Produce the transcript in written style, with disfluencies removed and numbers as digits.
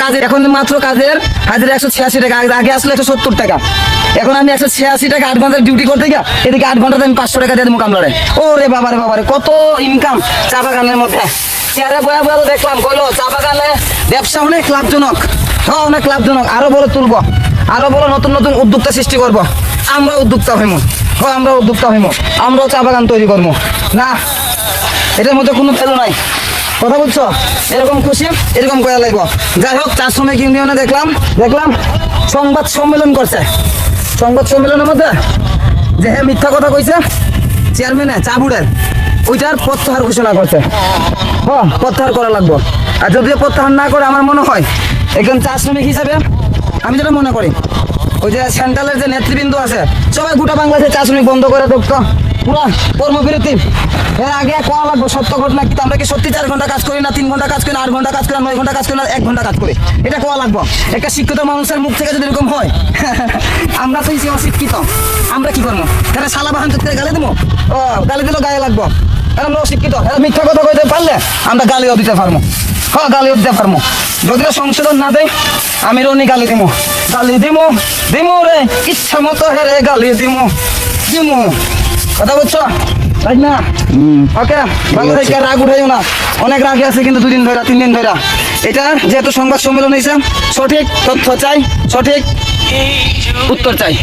কাজের এখন মাত্র কাজের হাজিরা 186 টাকা, আগে আসলে 170 টাকা। এখন আমি 186 টাকা 8 ঘন্টার ডিউটি করতে গিয়া এদিকে 8 ঘন্টাতে আমি 500 টাকা দিয়ে দেবো কামলারে। ওরে বাবারে বাবারে, কত ইনকাম চা বাগানের মধ্যে। চেয়ারে বয়া বয়া দেখলাম, কইলো চা বাগানে ব্যবসা অনেক লাভজনক, হ্যাঁ অনেক লাভজনক। আরো বড় তুলবো, আরো বড় নতুন নতুন উদ্যোক্তা সৃষ্টি করব। আমরা উদ্যোক্তা হইমু, হ্যাঁ আমরা উদ্যোক্তা হইমু, আমরাও চা বাগান তৈরি করবো। না, এটার মধ্যে কোনো ফেলো নাই, কথা বলছো? এরকম খুশি এরকম করা লাগবো। যাই হোক, চার শ্রমিক ইউনিয়নে দেখলাম সংবাদ সম্মেলন করছে। সংবাদ সম্মেলনের মধ্যে যে মিথ্যা কথা কইছে চেয়ারম্যানে চা বুড়ের, ওইটার প্রত্যাহার ঘোষণা করছে। হ্যাঁ, প্রত্যাহার করা লাগবো। আর যদিও প্রত্যাহার না করে, আমার মনে হয় একজন চা শ্রমিক হিসাবে আমি যেটা মনে করি, ওই যে সেন্ট্রালের যে নেতৃবৃন্দ আছে সবাই গোটা বাংলাদেশে চা শ্রমিক বন্ধ করে দেখতো, পুরা কর্মবিরতি। এর আগে কোয়া লাগবো সত্য ঘটনা কি, আমরা কি সত্যি 4 ঘন্টা কাজ করি না, 3 ঘন্টা কাজ করি না, 8 ঘন্টা কাজ করি না, 9 ঘন্টা কাজ করি না, 1 ঘন্টা কাজ করি, এটা কোয়া লাগবো। একটা শিক্ষিত মানুষের মুখ থেকে যদি এরকম হয়, আমরা তো অশিক্ষিত, আমরা কি করবো? তাহলে শালা বাহান থেকে গালি দেবো? ও গালি দিলেও গায়ে লাগবো, কারণ আমরা অশিক্ষিত। মিথ্যা কথা কইতে পারলে আমরা গালিও দিতে পারবো, হ্যাঁ গালিও দিতে পারবো। যদি সংশোধন না দেয় আমি রনি গালি দিমু, গালি দিমু দিমু রে, ইচ্ছা মতো হেরে গালি দিমু দিমু। কথা বলছো? তাই না? ওকে, ভালো থেকে রাগ উঠাইও না। অনেক রাগে আছে কিন্তু 2 দিন ধরে 3 দিন ধরে। এটা যেহেতু সংবাদ সম্মেলন হয়েছে, সঠিক তথ্য চাই, সঠিক উত্তর চাই।